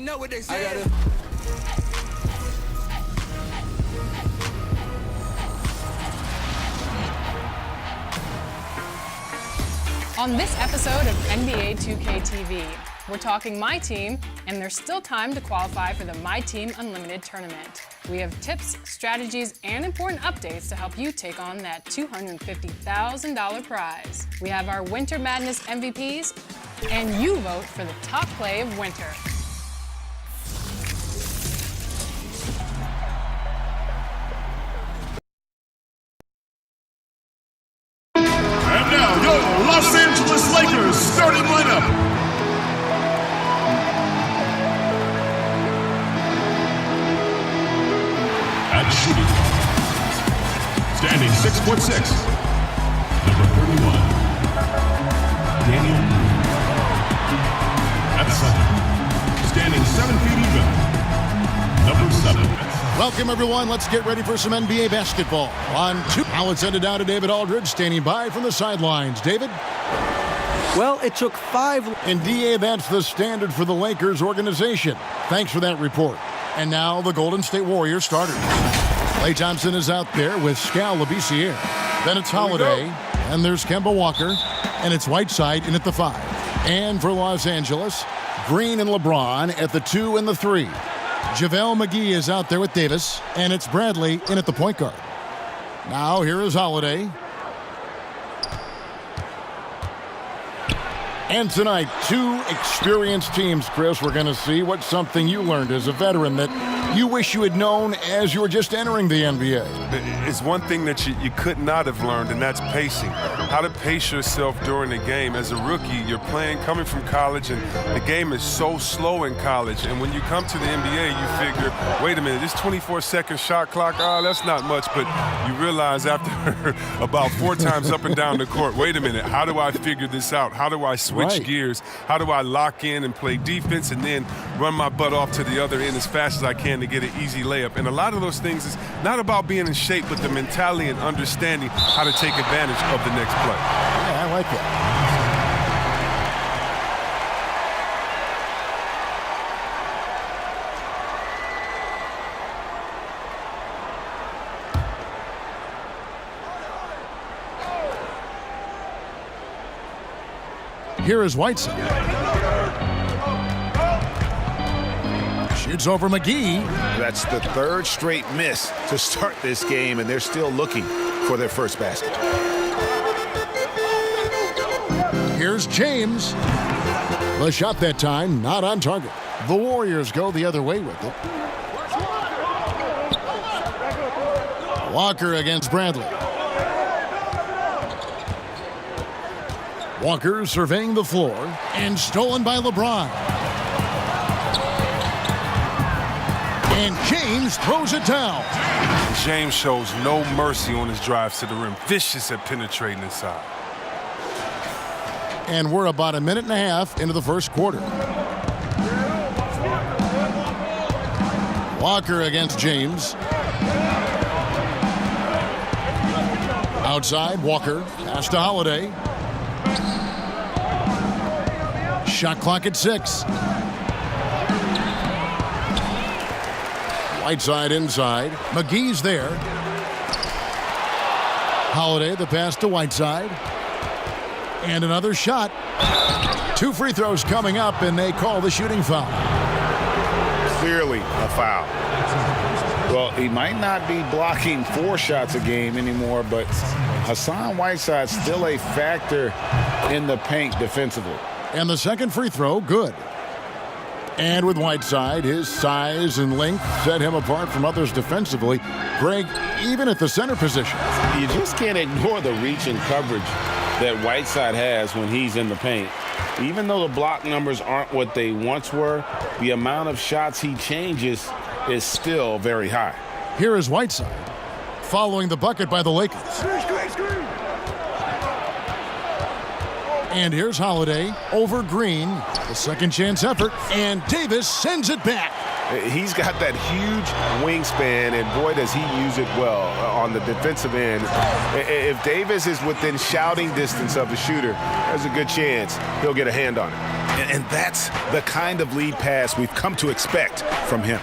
know what they say. On this episode of NBA 2K TV, we're talking My Team, and there's still time to qualify for the My Team Unlimited tournament. We have tips, strategies, and important updates to help you take on that $250,000 prize. We have our Winter Madness MVPs, and you vote for the top play of winter. And now, your Los Angeles Lakers starting lineup. At shooting guard, standing 6'6", number 31, Daniel Green. At center, standing 7 feet even, number 7. Welcome, everyone. Let's get ready for some NBA basketball. On two, now it's ended down to David Aldridge, standing by from the sidelines. David? Well, it took 5. And DA, that's the standard for the Lakers organization. Thanks for that report. And now the Golden State Warriors starters. Klay Thompson is out there with Skal Labissiere. Then it's Holiday, and there's Kemba Walker, and it's Whiteside in at the 5. And for Los Angeles, Green and LeBron at the 2 and the 3. JaVale McGee is out there with Davis, and it's Bradley in at the point guard. Now here is Holiday. And tonight, 2 experienced teams, Chris. We're going to see what's something you learned as a veteran that you wish you had known as you were just entering the NBA. It's one thing that you could not have learned, and that's pacing. How to pace yourself during the game. As a rookie, you're playing, coming from college, and the game is so slow in college. And when you come to the NBA, you figure, wait a minute, this 24-second shot clock, that's not much. But you realize after about 4 times up and down the court, wait a minute, how do I figure this out? How do I switch gears? How do I lock in and play defense and then run my butt off to the other end as fast as I can to get an easy layup? And a lot of those things is not about being in shape, but the mentality and understanding how to take advantage of the next play. Yeah, I like it. Here is Whiteside. Shoots over McGee. That's the 3rd straight miss to start this game, and they're still looking for their first basket. Here's James. The shot that time, not on target. The Warriors go the other way with it. Walker against Bradley. Walker surveying the floor, and stolen by LeBron. And James throws it down. James shows no mercy on his drives to the rim. Vicious at penetrating inside. And we're about a minute and a half into the first quarter. Walker against James. Outside, Walker. Pass to Holiday. Shot clock at 6. Whiteside inside. McGee's there. Holiday, the pass to Whiteside. And another shot. 2 free throws coming up, and they call the shooting foul. Clearly a foul. Well, he might not be blocking 4 shots a game anymore, but Hassan Whiteside's still a factor in the paint defensively. And the second free throw, good. And with Whiteside, his size and length set him apart from others defensively. Greg, even at the center position. You just can't ignore the reach and coverage that Whiteside has when he's in the paint. Even though the block numbers aren't what they once were, the amount of shots he changes is still very high. Here is Whiteside, following the bucket by the Lakers. And here's Holiday over Green. The second chance effort, and Davis sends it back. He's got that huge wingspan, and boy, does he use it well on the defensive end. If Davis is within shouting distance of the shooter, there's a good chance he'll get a hand on it. And that's the kind of lead pass we've come to expect from him.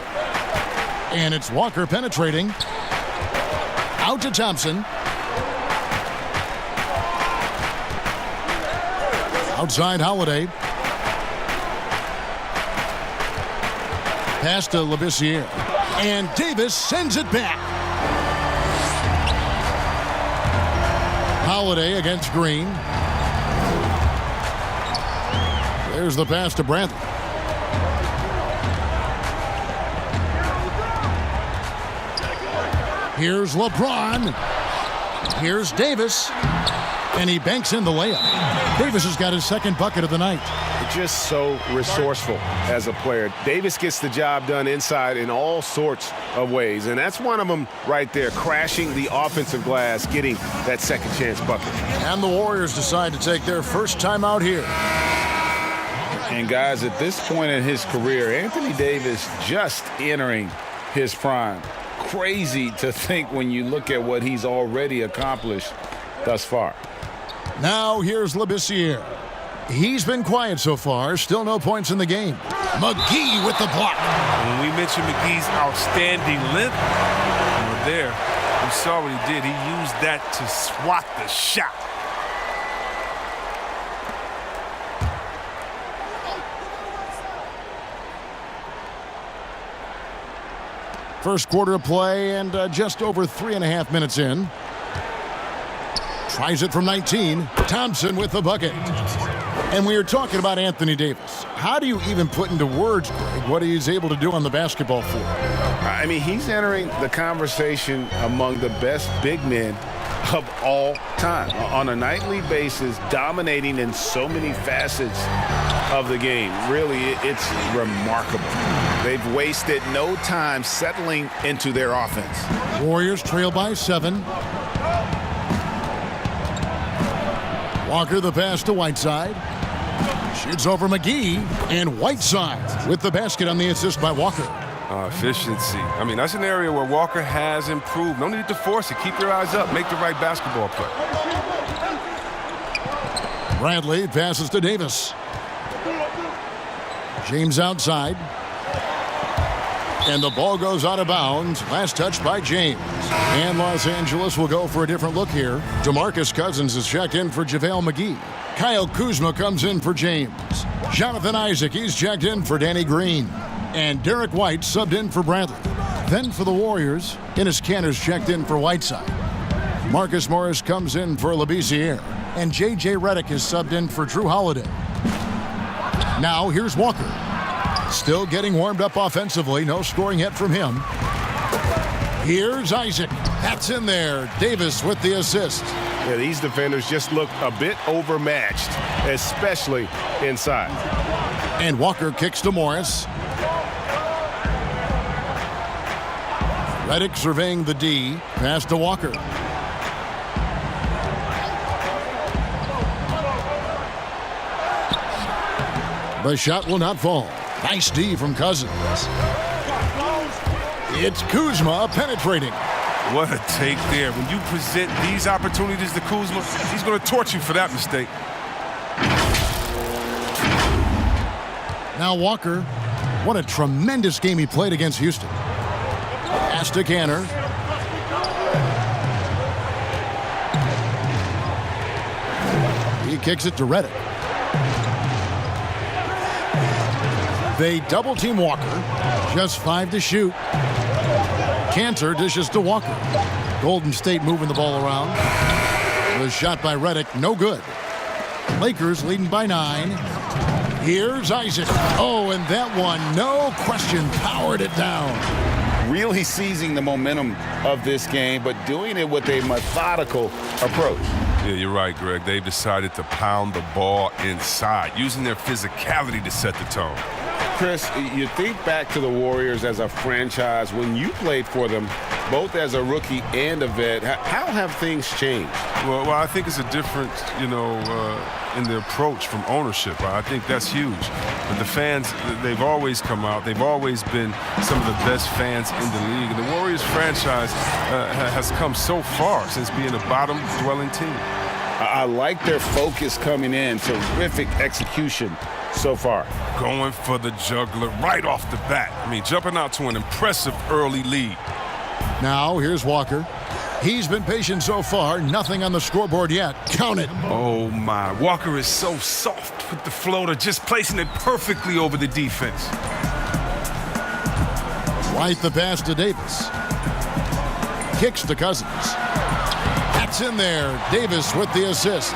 And it's Walker penetrating. Out to Thompson. Outside Holiday. Pass to Labissiere. And Davis sends it back. Holiday against Green. There's the pass to Bradley. Here's LeBron. Here's Davis. And he banks in the layup. Davis has got his second bucket of the night. Just so resourceful as a player. Davis gets the job done inside in all sorts of ways, and that's one of them right there, crashing the offensive glass, getting that second chance bucket. And the Warriors decide to take their first time out here. And guys, at this point in his career, Anthony Davis just entering his prime. Crazy to think when you look at what he's already accomplished thus far. Now here's Labissiere. He's been quiet so far. Still no points in the game. McGee with the block. When we mentioned McGee's outstanding length, there, we saw what he did. He used that to swat the shot. First quarter of play and just over 3.5 minutes in. Tries it from 19. Thompson with the bucket. And we were talking about Anthony Davis. How do you even put into words, Greg, what he's able to do on the basketball floor? I mean, he's entering the conversation among the best big men of all time. On a nightly basis, dominating in so many facets of the game. Really, it's remarkable. They've wasted no time settling into their offense. Warriors trail by 7. Walker the pass to Whiteside. Shoots over McGee. And Whiteside with the basket on the assist by Walker. Efficiency. I mean, that's an area where Walker has improved. No need to force it. Keep your eyes up. Make the right basketball play. Bradley passes to Davis. James outside. And the ball goes out of bounds. Last touch by James. And Los Angeles will go for a different look here. DeMarcus Cousins is checked in for JaVale McGee. Kyle Kuzma comes in for James. Jonathan Isaac, he's checked in for Danny Green. And Derek White subbed in for Bradley. Then for the Warriors, Enes Kanter's checked in for Whiteside. Marcus Morris comes in for Labissiere. And J.J. Redick is subbed in for Drew Holiday. Now here's Walker. Still getting warmed up offensively. No scoring yet from him. Here's Isaac. That's in there. Davis with the assist. Yeah, these defenders just look a bit overmatched, especially inside. And Walker kicks to Morris. Redick surveying the D. Pass to Walker. The shot will not fall. Nice D from Cousins. It's Kuzma penetrating. What a take there. When you present these opportunities to Kuzma, he's going to torch you for that mistake. Now Walker. What a tremendous game he played against Houston. Pass to Kanter. He kicks it to Redick. They double-team Walker. Just 5 to shoot. Kanter dishes to Walker. Golden State moving the ball around. The shot by Redick, no good. Lakers leading by 9. Here's Isaac. Oh, and that one, no question, powered it down. Really seizing the momentum of this game, but doing it with a methodical approach. Yeah, you're right, Greg. They've decided to pound the ball inside, using their physicality to set the tone. Chris, you think back to the Warriors as a franchise when you played for them, both as a rookie and a vet. How have things changed? Well, I think it's a difference, in the approach from ownership. I think that's huge. But the fans, they've always come out. They've always been some of the best fans in the league. And the Warriors franchise has come so far since being a bottom-dwelling team. I like their focus coming in. Terrific execution so far. Going for the juggler right off the bat. I mean, jumping out to an impressive early lead. Now, here's Walker. He's been patient so far. Nothing on the scoreboard yet. Count it. Oh, my. Walker is so soft with the floater, just placing it perfectly over the defense. Right the pass to Davis. Kicks to Cousins. That's in there. Davis with the assist.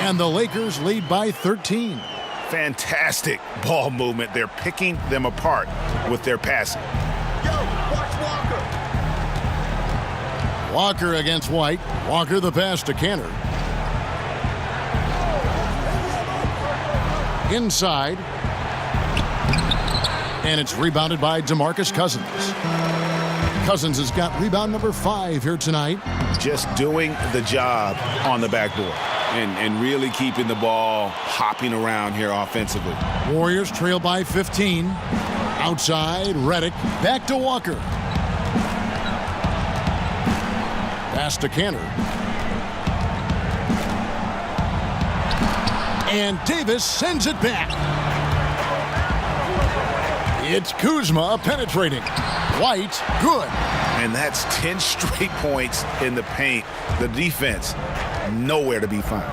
And the Lakers lead by 13. Fantastic ball movement. They're picking them apart with their passing. Walker against White. Walker the pass to Kanter. Inside. And it's rebounded by DeMarcus Cousins. Cousins has got rebound number 5 here tonight. Just doing the job on the backboard and really keeping the ball hopping around here offensively. Warriors trail by 15. Outside, Redick. Back to Walker. Pass to Kanter. And Davis sends it back. It's Kuzma penetrating. White, good. And that's 10 straight points in the paint. The defense, nowhere to be found.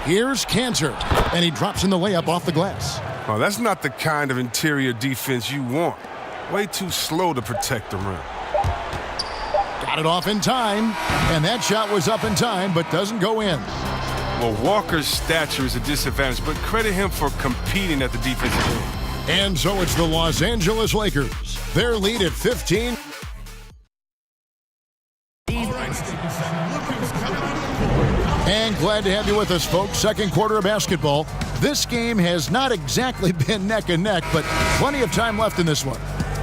Here's Kanter, and he drops in the layup off the glass. Oh, that's not the kind of interior defense you want. Way too slow to protect the rim. Got it off in time, and that shot was up in time, but doesn't go in. Well, Walker's stature is a disadvantage, but credit him for competing at the defensive end. And so it's the Los Angeles Lakers. Their lead at 15. And glad to have you with us, folks. Second quarter of basketball. This game has not exactly been neck and neck, but plenty of time left in this one.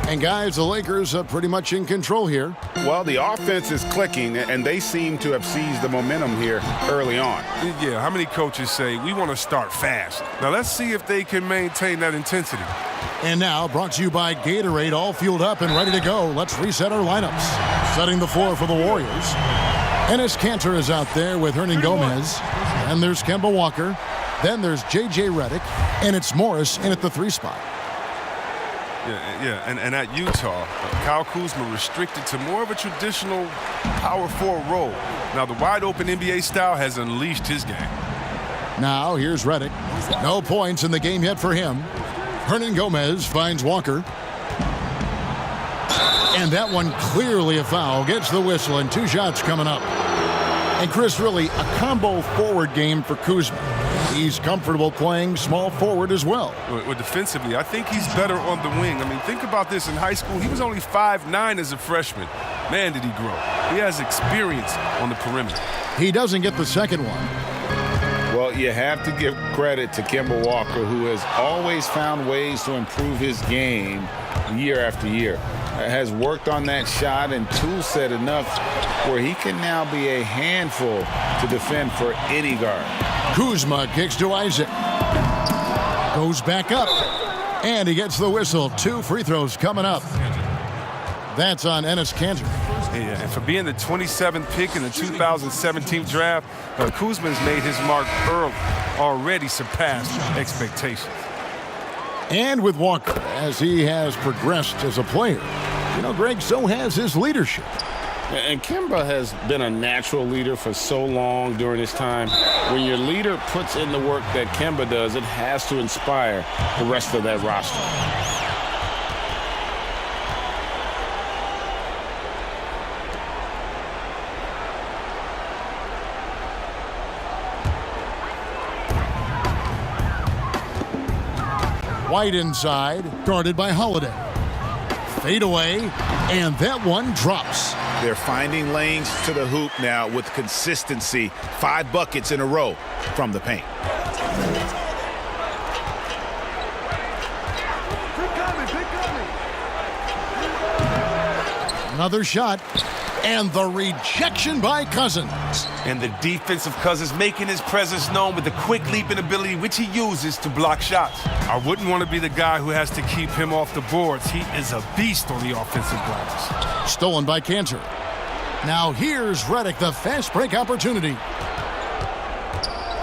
And guys, the Lakers are pretty much in control here. Well, the offense is clicking, and they seem to have seized the momentum here early on. Yeah, how many coaches say, we want to start fast? Now, let's see if they can maintain that intensity. And now, brought to you by Gatorade, all fueled up and ready to go. Let's reset our lineups. Setting the floor for the Warriors. Enes Kanter is out there with Hernan Gomez. And there's Kemba Walker. Then there's J.J. Redick. And it's Morris in at the 3 spot. Yeah, and at Utah, Kyle Kuzma restricted to more of a traditional power forward role. Now, the wide-open NBA style has unleashed his game. Now, here's Redick. No points in the game yet for him. Hernan Gomez finds Walker. And that one clearly a foul. Gets the whistle, and 2 shots coming up. And Chris, really, a combo forward game for Kuzma. He's comfortable playing small forward as well. Well, defensively, I think he's better on the wing. I mean, think about this. In high school, he was only 5'9" as a freshman. Man, did he grow. He has experience on the perimeter. He doesn't get the second one. Well, you have to give credit to Kemba Walker, who has always found ways to improve his game year after year. Has worked on that shot and tool set enough where he can now be a handful to defend for any guard. Kuzma kicks to Isaac. Goes back up. And he gets the whistle. 2 free throws coming up. That's on Enes Kanter. Yeah, and for being the 27th pick in the 2017 draft, Kuzma's made his mark early, already surpassed expectations. And with Walker, as he has progressed as a player, you know, Greg, so has his leadership. And Kemba has been a natural leader for so long during his time. When your leader puts in the work that Kemba does, it has to inspire the rest of that roster. White inside, guarded by Holiday. Fade away, and that one drops. They're finding lanes to the hoop now with consistency. 5 buckets in a row from the paint. Another shot, and the rejection by Cousins. And the defense of Cousins making his presence known with the quick leaping ability which he uses to block shots. I wouldn't want to be the guy who has to keep him off the boards. He is a beast on the offensive glass. Stolen by Kanter. Now here's Redick, the fast break opportunity.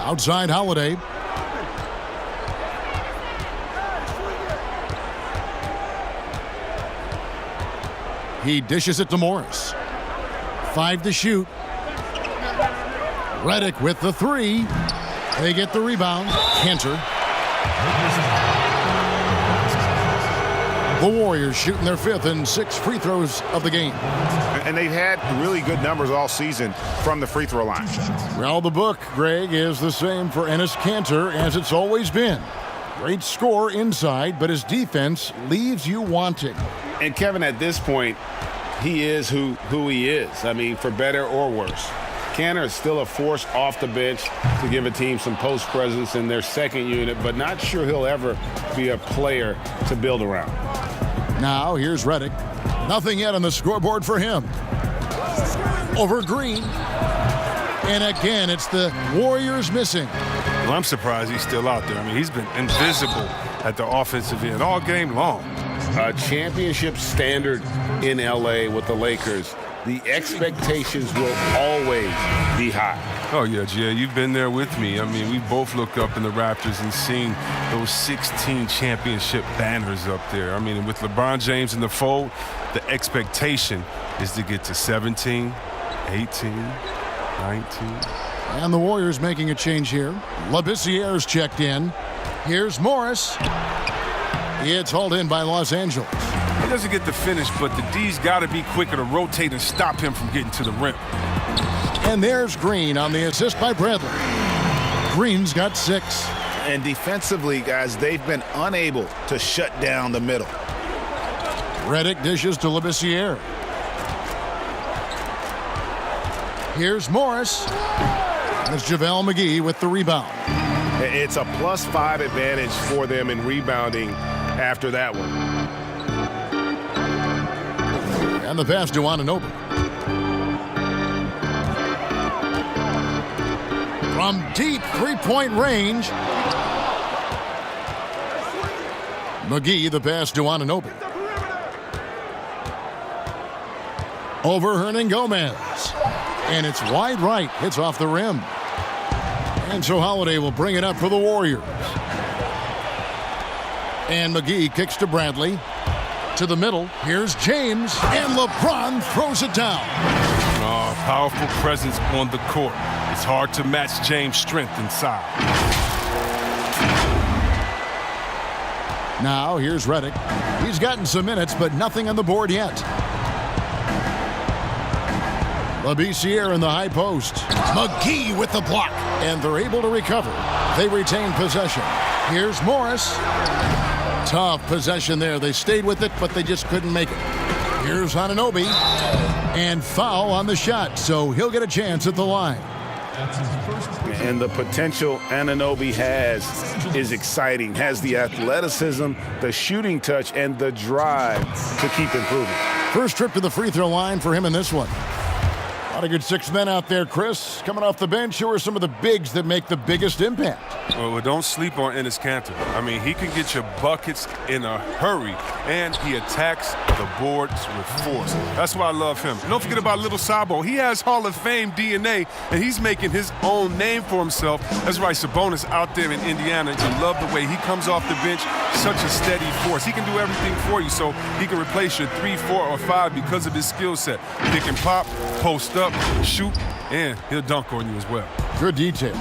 Outside Holiday. He dishes it to Morris. 5 to shoot. Redick with the 3. They get the rebound. Kanter. The Warriors shooting their 5th and 6th free throws of the game. And they've had really good numbers all season from the free throw line. Well, the book, Greg, is the same for Enes Kanter as it's always been. Great score inside, but his defense leaves you wanting. And Kevin, at this point, he is who he is. I mean, for better or worse. Kanter is still a force off the bench to give a team some post presence in their second unit, but not sure he'll ever be a player to build around. Now, here's Redick. Nothing yet on the scoreboard for him. Over Green. And again, it's the Warriors missing. Well, I'm surprised he's still out there. I mean, he's been invisible at the offensive end all game long. A championship standard in L.A. with the Lakers. The expectations will always be high. Oh, yeah, Jay, you've been there with me. I mean, we both looked up in the Raptors and seen those 16 championship banners up there. I mean, with LeBron James in the fold, the expectation is to get to 17, 18, 19. And the Warriors making a change here. Labissiere's checked in. Here's Morris. It's hauled in by Los Angeles. He doesn't get the finish, but the D's got to be quicker to rotate and stop him from getting to the rim. And there's Green on the assist by Bradley. Green's got 6. And defensively, guys, they've been unable to shut down the middle. Redick dishes to Labissiere. Here's Morris. It's JaVale McGee with the rebound. It's a +5 advantage for them in rebounding after that one. And the pass to Anunoby. From deep three-point range. McGee, the pass to Anunoby. Over Hernangomez. And it's wide right. It's off the rim. And so Holiday will bring it up for the Warriors. And McGee kicks to Bradley. To the middle. Here's James. And LeBron throws it down. Oh, powerful presence on the court. It's hard to match James' strength inside. Now here's Redick. He's gotten some minutes, but nothing on the board yet. Labissiere in the high post. McGee with the block. And they're able to recover. They retain possession. Here's Morris. Tough possession there. They stayed with it, but they just couldn't make it. Here's Anunoby. And foul on the shot, so he'll get a chance at the line. And the potential Anunoby has is exciting. Has the athleticism, the shooting touch, and the drive to keep improving. First trip to the free throw line for him in this one. A lot of good 6 men out there, Chris. Coming off the bench, who are some of the bigs that make the biggest impact? Well, don't sleep on Enes Kanter. I mean, he can get you buckets in a hurry, and he attacks the boards with force. That's why I love him. And don't forget about Little Sabo. He has Hall of Fame DNA, and he's making his own name for himself. That's right, Sabonis out there in Indiana. You love the way he comes off the bench, such a steady force. He can do everything for you, so he can replace your 3, 4, or 5 because of his skill set. Pick and pop, post up, shoot, and he'll dunk on you as well. Good detail.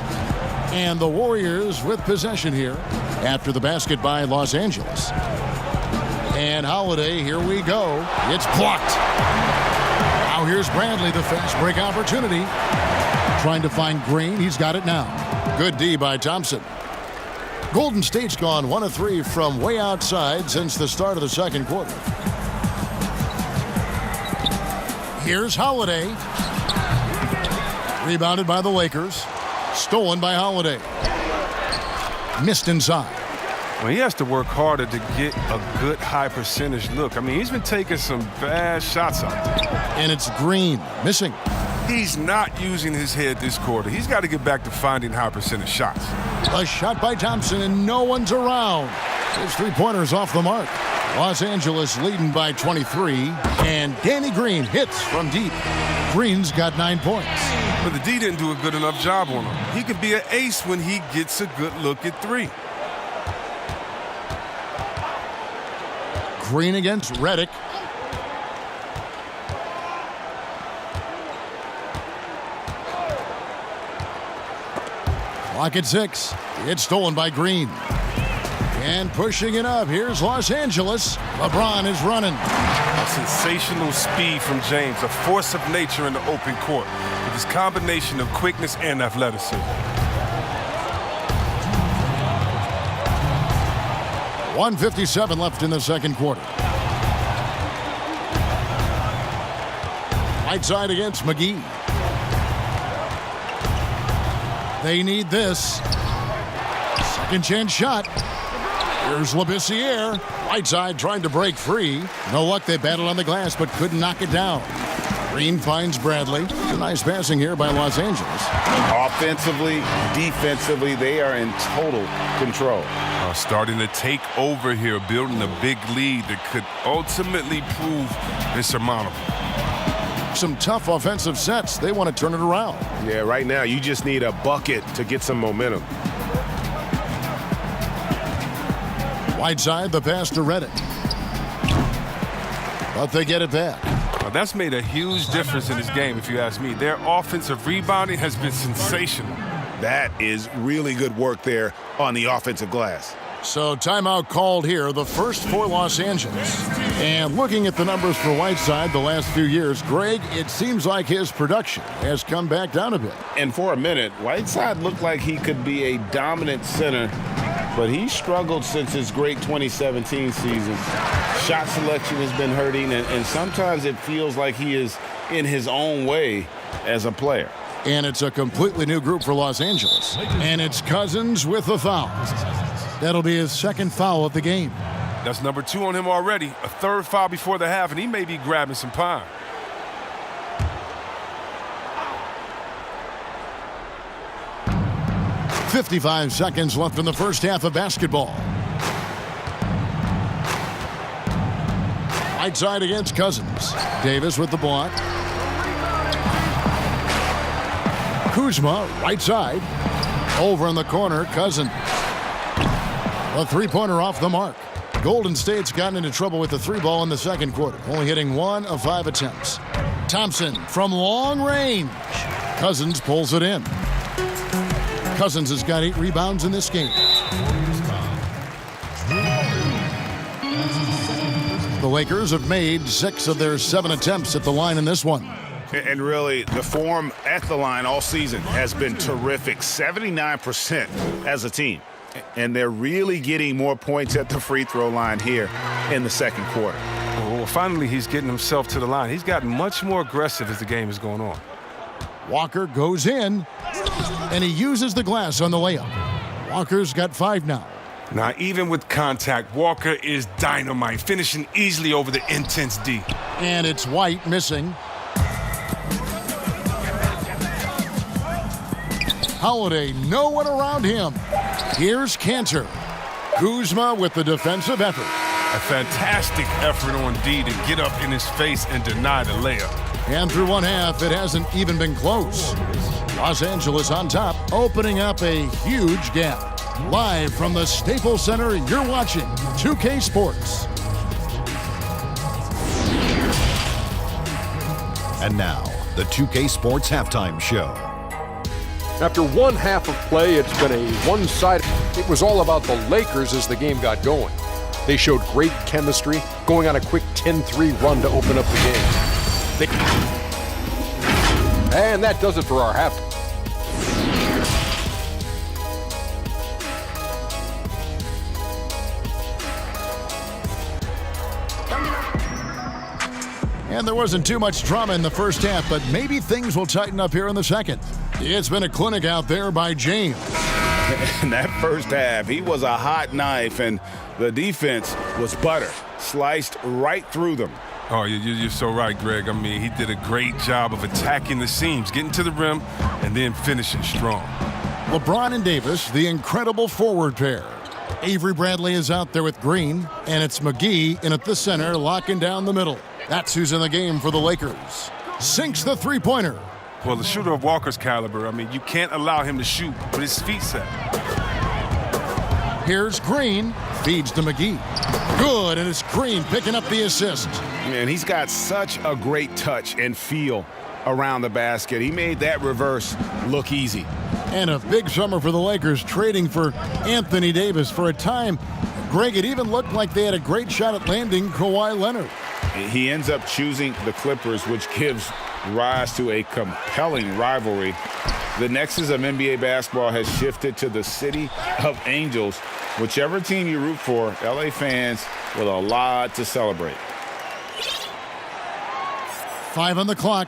And the Warriors with possession here after the basket by Los Angeles. And Holiday, here we go. It's blocked. Now here's Bradley, the fast break opportunity. Trying to find Green. He's got it now. Good D by Thompson. Golden State's gone 1 of 3 from way outside since the start of the second quarter. Here's Holiday. Rebounded by the Lakers. Stolen by Holiday. Missed inside. Well, he has to work harder to get a good high percentage look. I mean, he's been taking some bad shots out there. And it's Green. Missing. He's not using his head this quarter. He's got to get back to finding high percentage shots. A shot by Thompson, and no one's around. His three-pointer's off the mark. Los Angeles leading by 23, and Danny Green hits from deep. Green's got 9 points. But the D didn't do a good enough job on him. He could be an ace when he gets a good look at 3. Green against Redick. Clock at 6. It's stolen by Green. And pushing it up, here's Los Angeles. LeBron is running. A sensational speed from James, a force of nature in the open court with his combination of quickness and athleticism. 1:57 left in the second quarter. Whiteside against McGee. They need this. Second chance shot. Here's Labissiere. Whiteside trying to break free. No luck, they battled on the glass but couldn't knock it down. Green finds Bradley. A nice passing here by Los Angeles. Offensively, defensively, they are in total control. Starting to take over here, building a big lead that could ultimately prove insurmountable. Some tough offensive sets. They want to turn it around. Yeah, right now you just need a bucket to get some momentum. Whiteside, the pass to Redick. But they get it back. Now, that's made a huge difference in this game, if you ask me. Their offensive rebounding has been sensational. That is really good work there on the offensive glass. So timeout called here, the first for Los Angeles. And looking at the numbers for Whiteside the last few years, Greg, it seems like his production has come back down a bit. And for a minute, Whiteside looked like he could be a dominant center, but he struggled since his great 2017 season. Shot selection has been hurting, and sometimes it feels like he is in his own way as a player. And it's a completely new group for Los Angeles. And it's Cousins with the foul. That'll be his second foul of the game. That's number 2 on him already. A third foul before the half, and he may be grabbing some pine. .55 seconds left in the first half of basketball. Whiteside against Cousins. Davis with the block. Kuzma, right side. Over in the corner, Cousins. A three-pointer off the mark. Golden State's gotten into trouble with the 3-ball in the second quarter, only hitting 1 of 5 attempts. Thompson from long range. Cousins pulls it in. Cousins has got 8 rebounds in this game. The Lakers have made 6 of their 7 attempts at the line in this one. And really, the form at the line all season has been terrific. 79% as a team. And they're really getting more points at the free throw line here in the second quarter. Well, finally, he's getting himself to the line. He's gotten much more aggressive as the game is going on. Walker goes in, and he uses the glass on the layup. Walker's got 5 now. Now, even with contact, Walker is dynamite, finishing easily over the intense D. And it's White missing. Holiday, no one around him. Here's Cantor. Kuzma with the defensive effort. A fantastic effort on D to get up in his face and deny the layup. And through one half, it hasn't even been close. Los Angeles on top, opening up a huge gap. Live from the Staples Center, you're watching 2K Sports. And now, the 2K Sports Halftime Show. After one half of play, it's been a one-sided. It was all about the Lakers as the game got going. They showed great chemistry, going on a quick 10-3 run to open up the game. And that does it for our half. And there wasn't too much drama in the first half, but maybe things will tighten up here in the second. It's been a clinic out there by James. In that first half, he was a hot knife, and the defense was butter, sliced right through them. Oh, you're so right, Greg. I mean, he did a great job of attacking the seams, getting to the rim, and then finishing strong. LeBron and Davis, the incredible forward pair. Avery Bradley is out there with Green, and it's McGee in at the center, locking down the middle. That's who's in the game for the Lakers. Sinks the three-pointer. Well, the shooter of Walker's caliber, I mean, you can't allow him to shoot with his feet set. Here's Green, feeds to McGee. Good, and it's Green picking up the assist. Man, he's got such a great touch and feel around the basket. He made that reverse look easy. And a big summer for the Lakers, trading for Anthony Davis. For a time, Greg, it even looked like they had a great shot at landing Kawhi Leonard. He ends up choosing the Clippers, which gives rise to a compelling rivalry. The nexus of NBA basketball has shifted to the city of angels. Whichever team you root for, LA fans with a lot to celebrate. 5 on the clock.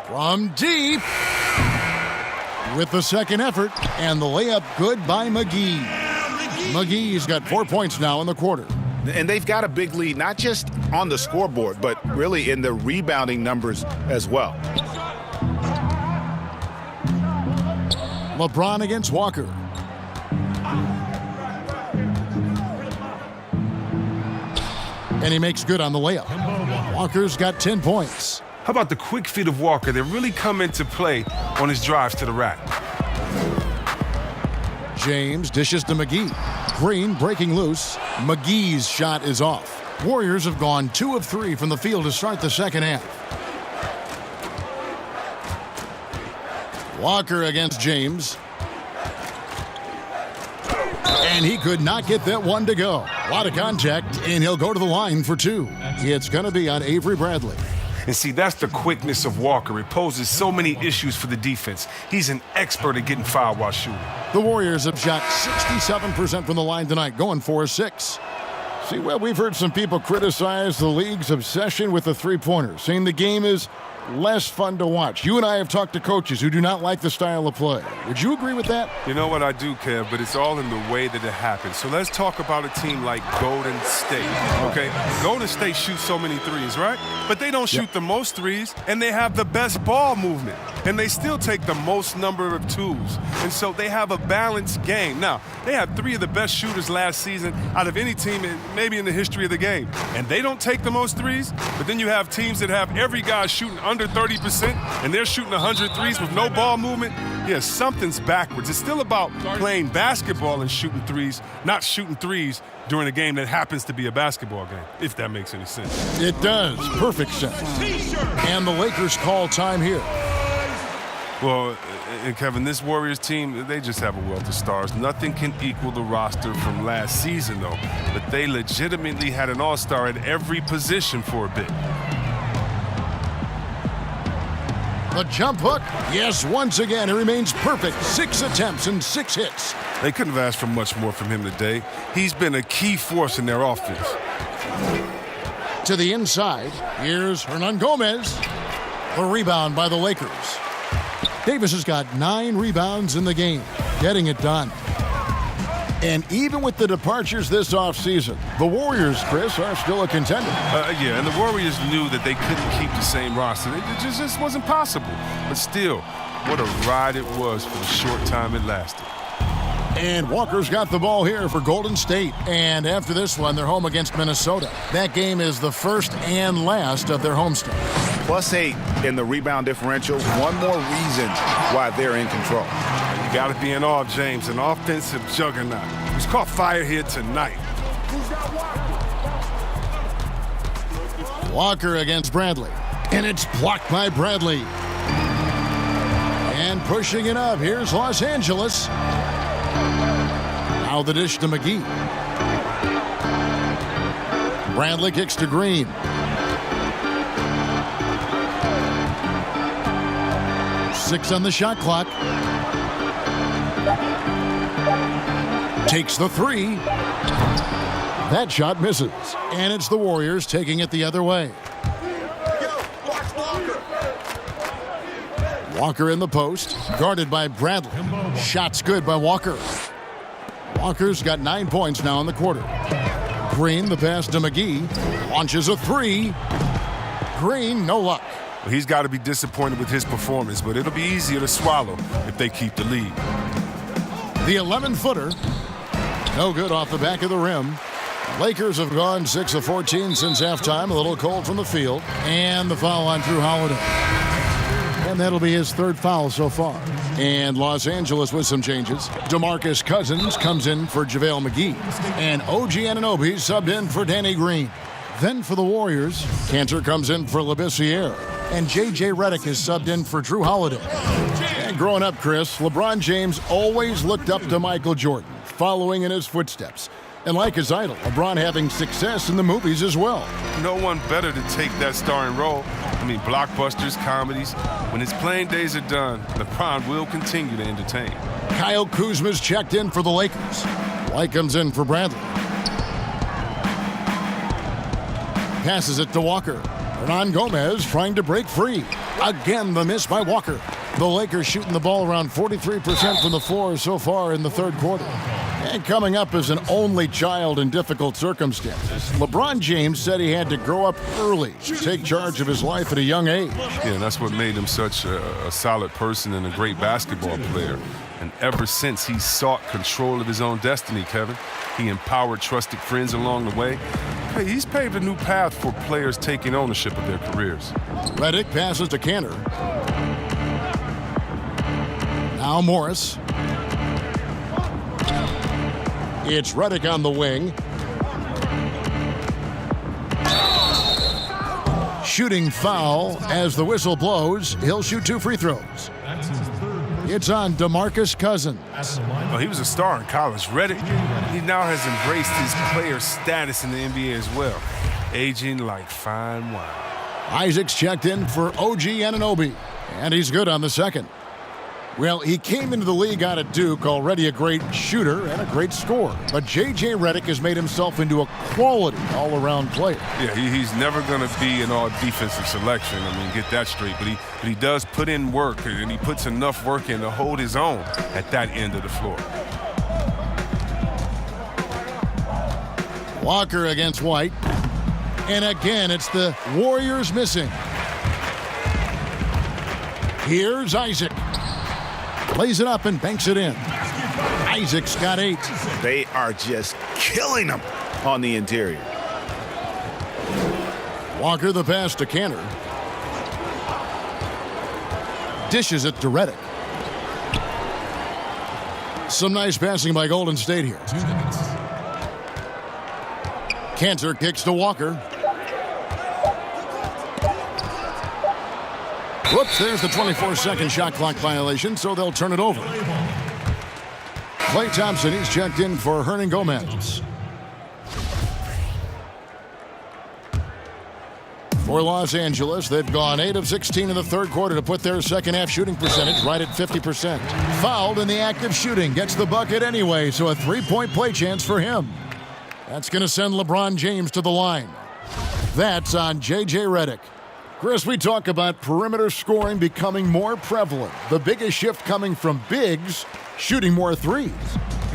From deep. With the second effort, and the layup good by McGee. McGee's got 4 points now in the quarter. And they've got a big lead, not just on the scoreboard, but really in the rebounding numbers as well. LeBron against Walker. And he makes good on the layup. Walker's got 10 points. How about the quick feet of Walker that really come into play on his drives to the rack? James dishes to McGee. Green breaking loose. McGee's shot is off. Warriors have gone 2 of 3 from the field to start the second half. Walker against James. And he could not get that one to go. A lot of contact, and he'll go to the line for 2. It's going to be on Avery Bradley. And see, that's the quickness of Walker. It poses so many issues for the defense. He's an expert at getting fouled while shooting. The Warriors have shot 67% from the line tonight, going 4-6. See, well, we've heard some people criticize the league's obsession with the three-pointer, saying the game is less fun to watch. You and I have talked to coaches who do not like the style of play. Would you agree with that? You know what, I do, Kev, but it's all in the way that it happens. So let's talk about a team like Golden State, okay? Golden State shoots so many threes, right? But they don't shoot the most threes, and they have the best ball movement. And they still take the most number of twos. And so they have a balanced game. Now, they had 3 of the best shooters last season out of any team maybe in the history of the game. And they don't take the most threes, but then you have teams that have every guy shooting under 30%, and they're shooting 100 threes with no ball movement. Yeah, something's backwards. It's still about playing basketball and shooting threes, not shooting threes during a game that happens to be a basketball game, if that makes any sense. It does. Perfect sense. And the Lakers call time here. Well, Kevin, this Warriors team, they just have a wealth of stars. Nothing can equal the roster from last season, though. But they legitimately had an all-star at every position for a bit. The jump hook. Yes, once again, it remains perfect. 6 attempts and 6 hits. They couldn't have asked for much more from him today. He's been a key force in their offense. To the inside, here's Hernan Gomez. The rebound by the Lakers. Davis has got 9 rebounds in the game, getting it done. And even with the departures this offseason, the Warriors, Chris, are still a contender. Yeah, and the Warriors knew that they couldn't keep the same roster. It just wasn't possible. But still, what a ride it was for the short time it lasted. And Walker's got the ball here for Golden State. And after this one, they're home against Minnesota. That game is the first and last of their homestand. +8 in the rebound differential. One more reason why they're in control. You got to be in awe of James, an offensive juggernaut. He's caught fire here tonight. Walker against Bradley. And it's blocked by Bradley. And pushing it up, here's Los Angeles. Now the dish to McGee. Bradley kicks to Green. Six on the shot clock. Takes the 3. That shot misses. And it's the Warriors taking it the other way. Walker in the post, guarded by Bradley. Shot's good by Walker. Walker's got 9 points now in the quarter. Green, the pass to McGee. Launches a 3. Green, no luck. Well, he's got to be disappointed with his performance, but it'll be easier to swallow if they keep the lead. The 11-footer, no good off the back of the rim. Lakers have gone 6 of 14 since halftime. A little cold from the field. And the foul on Drew Holiday. And that'll be his third foul so far. And Los Angeles with some changes. DeMarcus Cousins comes in for JaVale McGee. And OG Anunoby subbed in for Danny Green. Then for the Warriors, Cantor comes in for Labissiere. And J.J. Redick is subbed in for Drew Holiday. And growing up, Chris, LeBron James always looked up to Michael Jordan, following in his footsteps. And like his idol, LeBron having success in the movies as well. No one better to take that starring role. I mean, blockbusters, comedies. When his playing days are done, LeBron will continue to entertain. Kyle Kuzma's checked in for the Lakers. White comes in for Bradley. Passes it to Walker. Hernan Gomez trying to break free. Again, the miss by Walker. The Lakers shooting the ball around 43% from the floor so far in the third quarter. And coming up as an only child in difficult circumstances, LeBron James said he had to grow up early to take charge of his life at a young age. Yeah, that's what made him such a solid person and a great basketball player. And ever since, he sought control of his own destiny, Kevin. He empowered trusted friends along the way. Hey, he's paved a new path for players taking ownership of their careers. Redick passes to Cantor. Now Morris. It's Redick on the wing. Shooting foul as the whistle blows. He'll shoot 2 free throws. It's on DeMarcus Cousins. Well, he was a star in college. Redick, he now has embraced his player status in the NBA as well. Aging like fine wine. Isaac's checked in for OG Anunoby, and he's good on the second. Well, he came into the league out of Duke, already a great shooter and a great scorer. But J.J. Redick has made himself into a quality all-around player. Yeah, he's never going to be an all-defensive selection. I mean, get that straight. But he does put in work, and he puts enough work in to hold his own at that end of the floor. Walker against White. And again, it's the Warriors missing. Here's Isaac. Lays it up and banks it in. Isaac's got 8. They are just killing them on the interior. Walker the pass to Cantor. Dishes it to Redick. Some nice passing by Golden State here. Cantor kicks to Walker. Whoops, there's the 24-second shot clock violation, so they'll turn it over. Klay Thompson, he's checked in for Hernan Gomez. For Los Angeles, they've gone 8 of 16 in the third quarter to put their second-half shooting percentage right at 50%. Fouled in the act of shooting, gets the bucket anyway, so a 3-point play chance for him. That's going to send LeBron James to the line. That's on J.J. Redick. Chris, we talk about perimeter scoring becoming more prevalent. The biggest shift coming from bigs shooting more threes.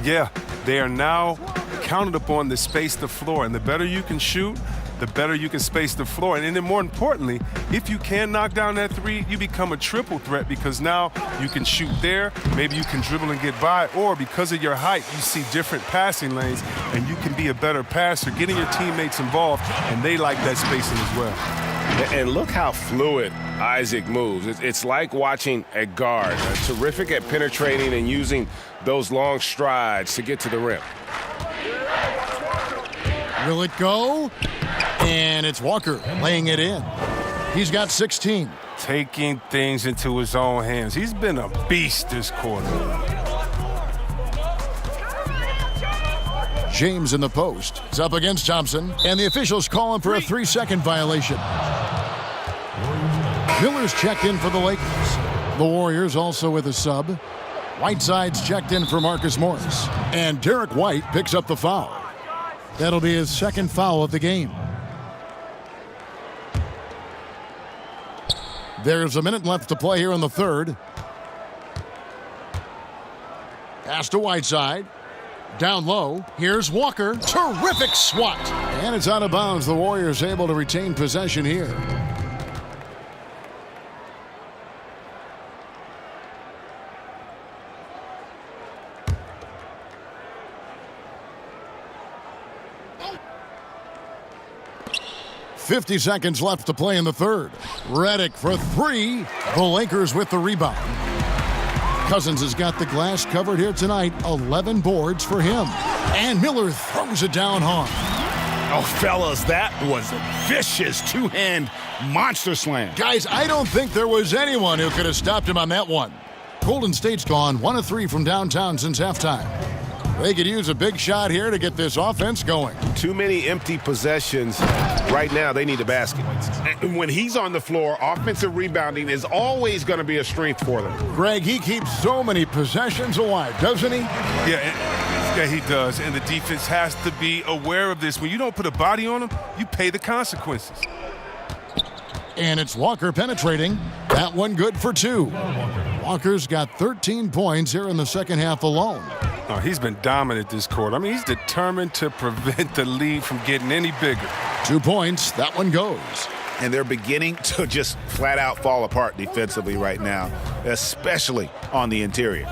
Yeah, they are now counted upon to space the floor. And the better you can shoot, the better you can space the floor. And then more importantly, if you can knock down that three, you become a triple threat because now you can shoot there, maybe you can dribble and get by, or because of your height, you see different passing lanes and you can be a better passer, getting your teammates involved, and they like that spacing as well. And look how fluid Isaac moves. It's like watching a guard, terrific at penetrating and using those long strides to get to the rim. Will it go? And it's Walker laying it in. He's got 16. Taking things into his own hands. He's been a beast this quarter. James in the post. It's up against Thompson, and the officials call him for a 3-second violation. Miller's checked in for the Lakers. The Warriors also with a sub. Whiteside's checked in for Marcus Morris. And Derek White picks up the foul. That'll be his second foul of the game. There's a minute left to play here in the third. Pass to Whiteside. Down low. Here's Walker. Terrific swat. And it's out of bounds. The Warriors able to retain possession here. 50 seconds left to play in the third. Redick for three. The Lakers with the rebound. Cousins has got the glass covered here tonight. 11 boards for him. And Miller throws it down hard. Oh, fellas, that was a vicious two-hand monster slam. Guys, I don't think there was anyone who could have stopped him on that one. Golden State's gone 1 of 3 from downtown since halftime. They could use a big shot here to get this offense going. Too many empty possessions. Right now, they need a basket. And when he's on the floor, offensive rebounding is always going to be a strength for them. Greg, he keeps so many possessions alive, doesn't he? Yeah, he does. And the defense has to be aware of this. When you don't put a body on him, you pay the consequences. And it's Walker penetrating. That one good for 2. Walker's got 13 points here in the second half alone. Oh, he's been dominant this quarter. I mean, he's determined to prevent the lead from getting any bigger. 2 points. That one goes. And they're beginning to just flat out fall apart defensively right now, especially on the interior.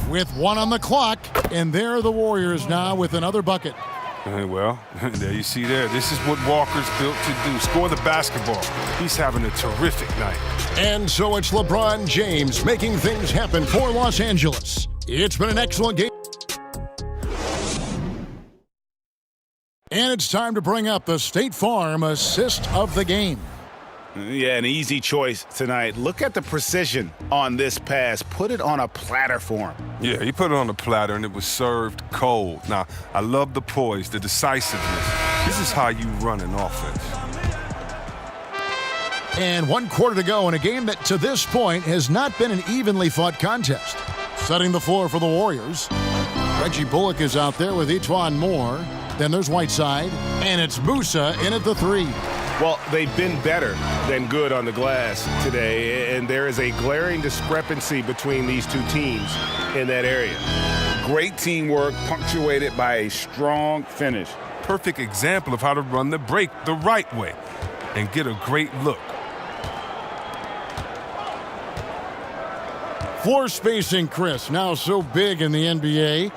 With 1 on the clock, and there are the Warriors now with another bucket. Well, there you see there. This is what Walker's built to do. Score the basketball. He's having a terrific night. And so it's LeBron James making things happen for Los Angeles. It's been an excellent game. And it's time to bring up the State Farm assist of the game. Yeah, an easy choice tonight. Look at the precision on this pass. Put it on a platter for him. Yeah, he put it on a platter, and it was served cold. Now, I love the poise, the decisiveness. This is how you run an offense. And 1 quarter to go in a game that, to this point, has not been an evenly fought contest. Setting the floor for the Warriors. Reggie Bullock is out there with E'Twaun Moore. Then there's Whiteside, and it's Musa in at the 3. Well, they've been better than good on the glass today, and there is a glaring discrepancy between these two teams in that area. Great teamwork punctuated by a strong finish. Perfect example of how to run the break the right way and get a great look. Floor spacing, Chris, now so big in the NBA.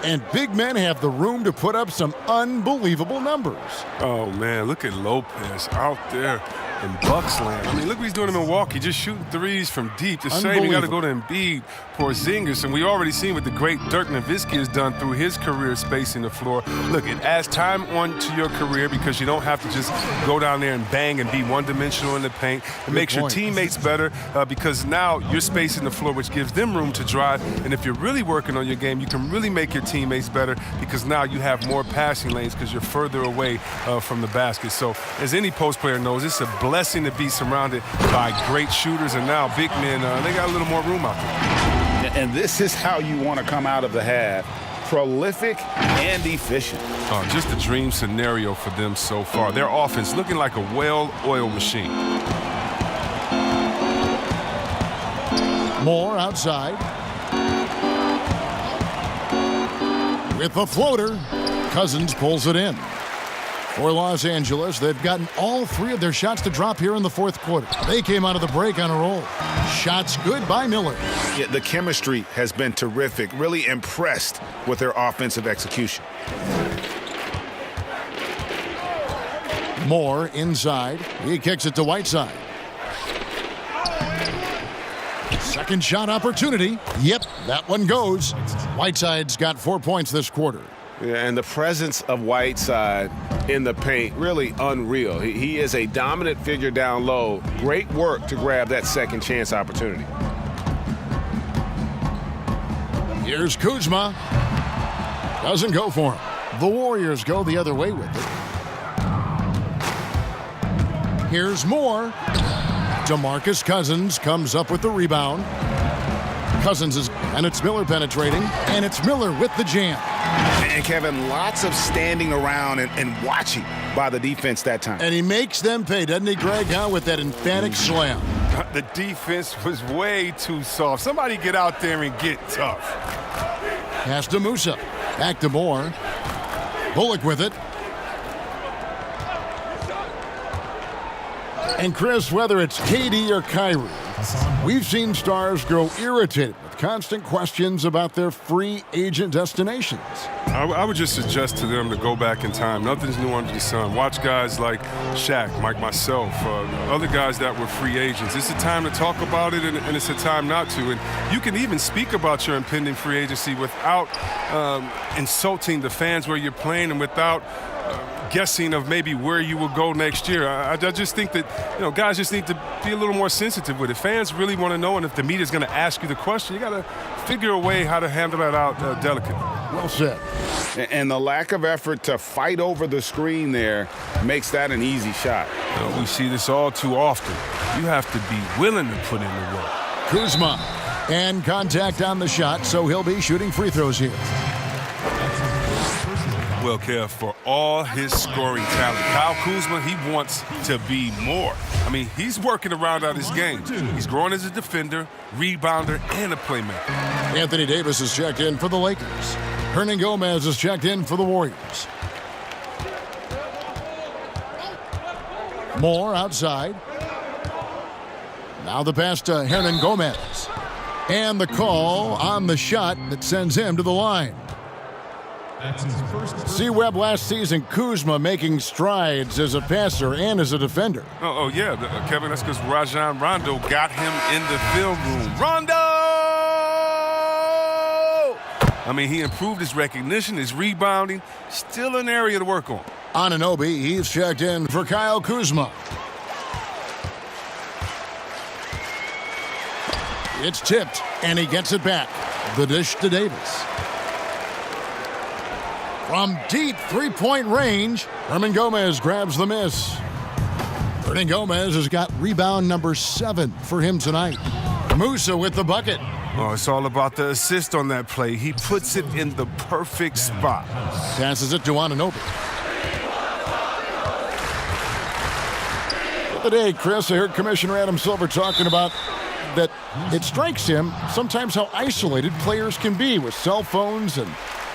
And big men have the room to put up some unbelievable numbers. Oh, man, look at Lopez out there in Bucksland. I mean, look what he's doing in Milwaukee, just shooting threes from deep. The same, you got to go to Embiid, Porzingis, and we already seen what the great Dirk Nowitzki has done through his career spacing the floor. Look, it adds time on to your career because you don't have to just go down there and bang and be one-dimensional in the paint. It makes your teammates better because now you're spacing the floor, which gives them room to drive. And if you're really working on your game, you can really make your teammates better because now you have more passing lanes because you're further away from the basket. So as any post player knows, it's a blessing to be surrounded by great shooters, and now big men, they got a little more room out there. And this is how you want to come out of the half. Prolific and efficient. Just a dream scenario for them so far. Their offense looking like a well-oiled machine. Moore outside. With the floater, Cousins pulls it in. For Los Angeles, they've gotten all 3 of their shots to drop here in the 4th quarter. They came out of the break on a roll. Shots good by Miller. Yeah, the chemistry has been terrific. Really impressed with their offensive execution. Moore inside. He kicks it to Whiteside. Second shot opportunity. Yep, that one goes. Whiteside's got 4 points this quarter. Yeah, and the presence of Whiteside in the paint, really unreal. He is a dominant figure down low. Great work to grab that second chance opportunity. Here's Kuzma. Doesn't go for him. The Warriors go the other way with it. Here's Moore. DeMarcus Cousins comes up with the rebound. Cousins is, and it's Miller penetrating, and it's Miller with the jam. And Kevin, lots of standing around and watching by the defense that time. And he makes them pay, doesn't he, Greg, with that emphatic slam. The defense was way too soft. Somebody get out there and get tough. Pass to Musa. Back to Moore. Bullock with it. And Chris, whether it's KD or Kyrie, we've seen stars grow irritated with constant questions about their free agent destinations. I would just suggest to them to go back in time. Nothing's new under the sun. Watch guys like Shaq, like myself, other guys that were free agents. It's a time to talk about it, and it's a time not to. And you can even speak about your impending free agency without insulting the fans where you're playing and without guessing of maybe where you will go next year. I just think that guys just need to be a little more sensitive with it. Fans really want to know, and if the media is going to ask you the question, you got to figure a way how to handle that out delicately. Well said. And the lack of effort to fight over the screen there makes that an easy shot. We see this all too often. You have to be willing to put in the work. Kuzma, and contact on the shot, so he'll be shooting free throws here. Well, Kev, for all his scoring talent, Kyle Kuzma, he wants to be more. I mean, he's working around out his game. He's growing as a defender, rebounder, and a playmaker. Anthony Davis is checked in for the Lakers. Hernan Gomez is checked in for the Warriors. Moore outside. Now the pass to Hernan Gomez. And the call on the shot that sends him to the line. See Webb last season, Kuzma making strides as a passer and as a defender. Oh yeah, Kevin, that's because Rajon Rondo got him in the film room. Rondo! I mean, he improved his recognition, his rebounding. Still an area to work on. Anunoby, he's checked in for Kyle Kuzma. It's tipped, and he gets it back. The dish to Davis. From deep three-point range, Hernan Gomez grabs the miss. Hernan Gomez has got rebound number 7 for him tonight. Musa with the bucket. Oh, it's all about the assist on that play. He puts it in the perfect spot. Passes it to Anunoby. The day, Chris, I heard Commissioner Adam Silver talking about that it strikes him sometimes how isolated players can be with cell phones and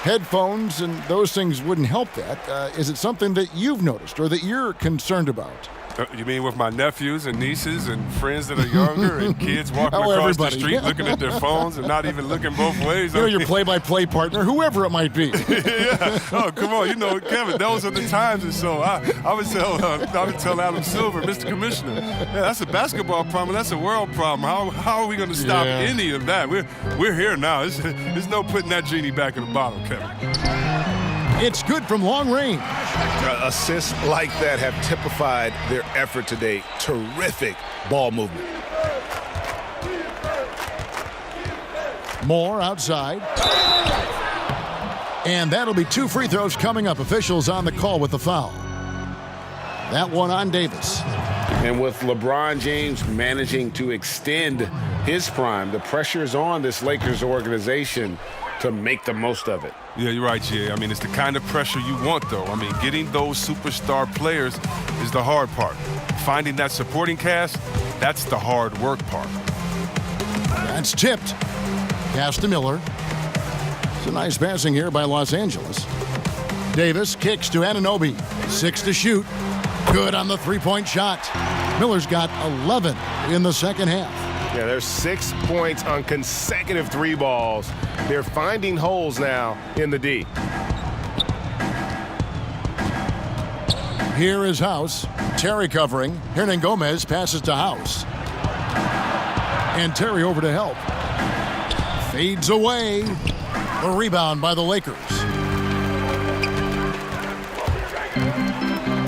headphones, and those things wouldn't help that. Is it something that you've noticed or that you're concerned about? You mean with my nephews and nieces and friends that are younger and kids walking across the street looking at their phones and not even looking both ways? Your play-by-play partner, whoever it might be. Yeah. Oh, come on. Kevin, those are the times. And so I would tell Adam Silver, Mr. Commissioner, that's a basketball problem. That's a world problem. How are we going to stop any of that? We're here now. There's no putting that genie back in the bottle, Kevin. It's good from long range. Assists like that have typified their effort today. Terrific ball movement. Moore outside. And that'll be 2 free throws coming up. Officials on the call with the foul. That one on Davis. And with LeBron James managing to extend his prime, the pressure is on this Lakers organization to make the most of it. Yeah, you're right, Jay. I mean, it's the kind of pressure you want, though. I mean, getting those superstar players is the hard part. Finding that supporting cast, that's the hard work part. That's tipped. Pass to Miller. It's a nice passing here by Los Angeles. Davis kicks to Anunoby. 6 to shoot. Good on the three-point shot. Miller's got 11 in the second half. Yeah, there's 6 points on consecutive 3 balls. They're finding holes now in the D. Here is House. Terry covering. Hernan Gomez passes to House. And Terry over to help. Fades away. The rebound by the Lakers.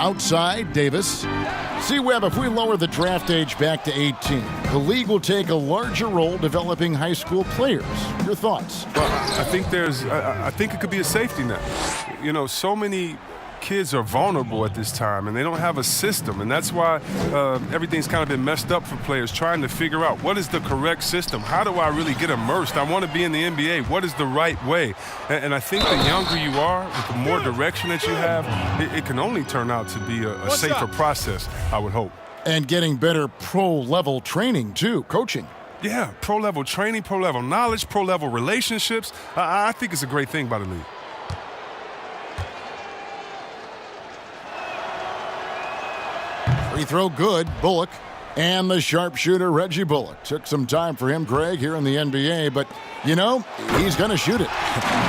Outside, Davis. See, Webb, if we lower the draft age back to 18, the league will take a larger role developing high school players. Your thoughts? Well, I think it could be a safety net. So many kids are vulnerable at this time, and they don't have a system, and that's why everything's kind of been messed up for players trying to figure out what is the correct system. How do I really get immersed? I want to be in the NBA. What is the right way? And I think the younger you are, with the more direction that you have, it can only turn out to be a safer process, I would hope. And getting better pro-level training, too, coaching. Yeah, pro-level training, pro-level knowledge, pro-level relationships. I think it's a great thing by the league. Free throw good. Bullock. And the sharpshooter, Reggie Bullock. Took some time for him, Greg, here in the NBA, but, you know, he's going to shoot it.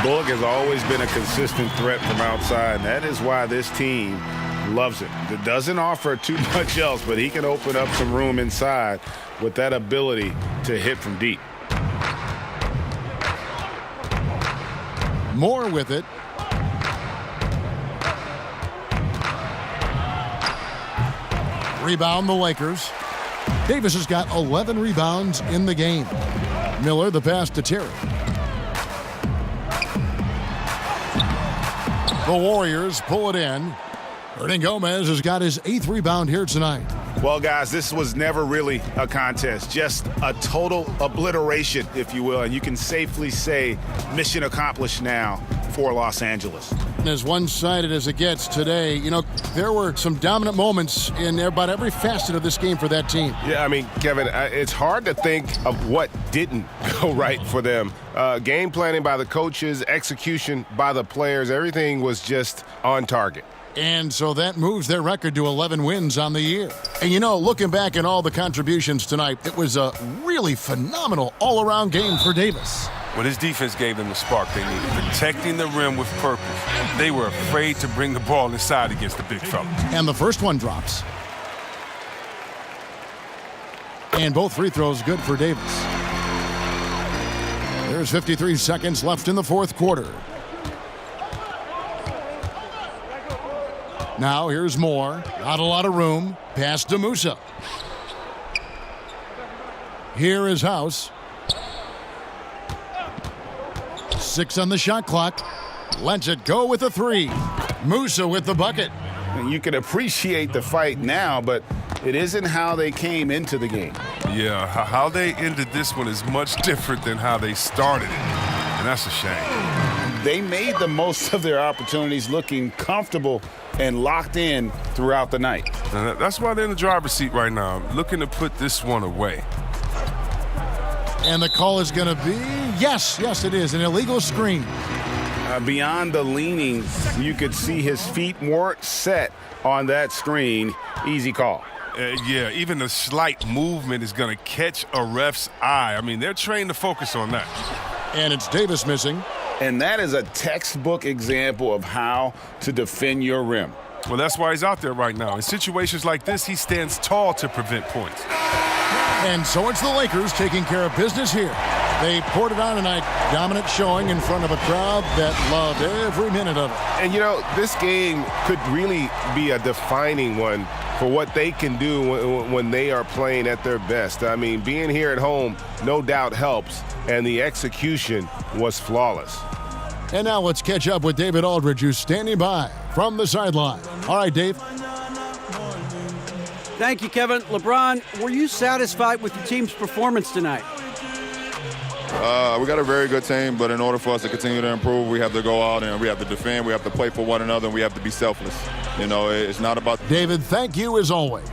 Bullock has always been a consistent threat from outside, and that is why this team loves it. It doesn't offer too much else, but he can open up some room inside with that ability to hit from deep. Moore with it. Rebound the Lakers. Davis has got 11 rebounds in the game. Miller the pass to Terry. The Warriors pull it in. Hernan Gomez has got his 8th rebound here tonight. Well, guys, this was never really a contest, just a total obliteration, if you will, and you can safely say mission accomplished now for Los Angeles. As one-sided as it gets today, you know, there were some dominant moments in about every facet of this game for that team. Yeah, I mean, Kevin, it's hard to think of what didn't go right for them. Game planning by the coaches, execution by the players, everything was just on target. And so that moves their record to 11 wins on the year. And, you know, looking back at all the contributions tonight, it was a really phenomenal all-around game for Davis. Well, his defense gave them the spark they needed, protecting the rim with purpose. They were afraid to bring the ball inside against the big fella. And the first one drops. And both free throws good for Davis. There's 53 seconds left in the fourth quarter. Now here's Moore. Not a lot of room. Pass to Musa. Here is House. 6 on the shot clock. Lets it go with a 3. Musa with the bucket. And you can appreciate the fight now, but it isn't how they came into the game. Yeah, how they ended this one is much different than how they started it. And that's a shame. They made the most of their opportunities, looking comfortable and locked in throughout the night. And that's why they're in the driver's seat right now, looking to put this one away. And the call is going to be, yes, it is, an illegal screen. Beyond the leaning, you could see his feet weren't set on that screen. Easy call. Yeah, even a slight movement is going to catch a ref's eye. I mean, they're trained to focus on that. And it's Davis missing. And that is a textbook example of how to defend your rim. Well, that's why he's out there right now. In situations like this, he stands tall to prevent points. And so it's the Lakers taking care of business here. They poured it on tonight. Dominant showing in front of a crowd that loved every minute of it. And, you know, this game could really be a defining one for what they can do when they are playing at their best. I mean, being here at home no doubt helps, and the execution was flawless. And now let's catch up with David Aldridge, who's standing by from the sideline. All right, Dave. Thank you, Kevin. LeBron, were you satisfied with the team's performance tonight? We got a very good team, but in order for us to continue to improve, we have to go out and we have to defend, we have to play for one another, and we have to be selfless. You know, it's not about... David, thank you as always.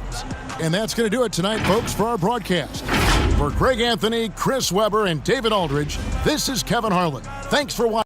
And that's going to do it tonight, folks, for our broadcast. For Greg Anthony, Chris Webber, and David Aldridge, this is Kevin Harlan. Thanks for watching.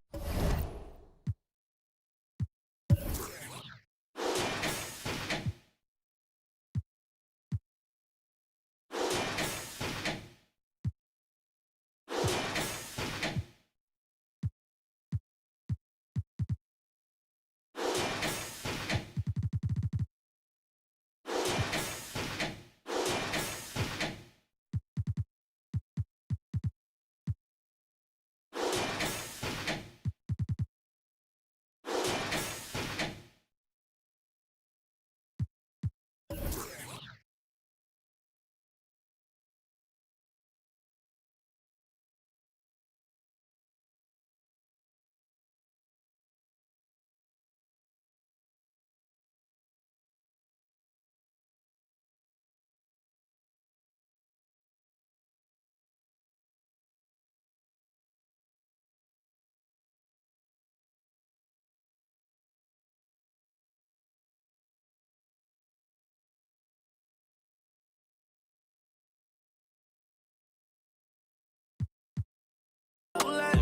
Let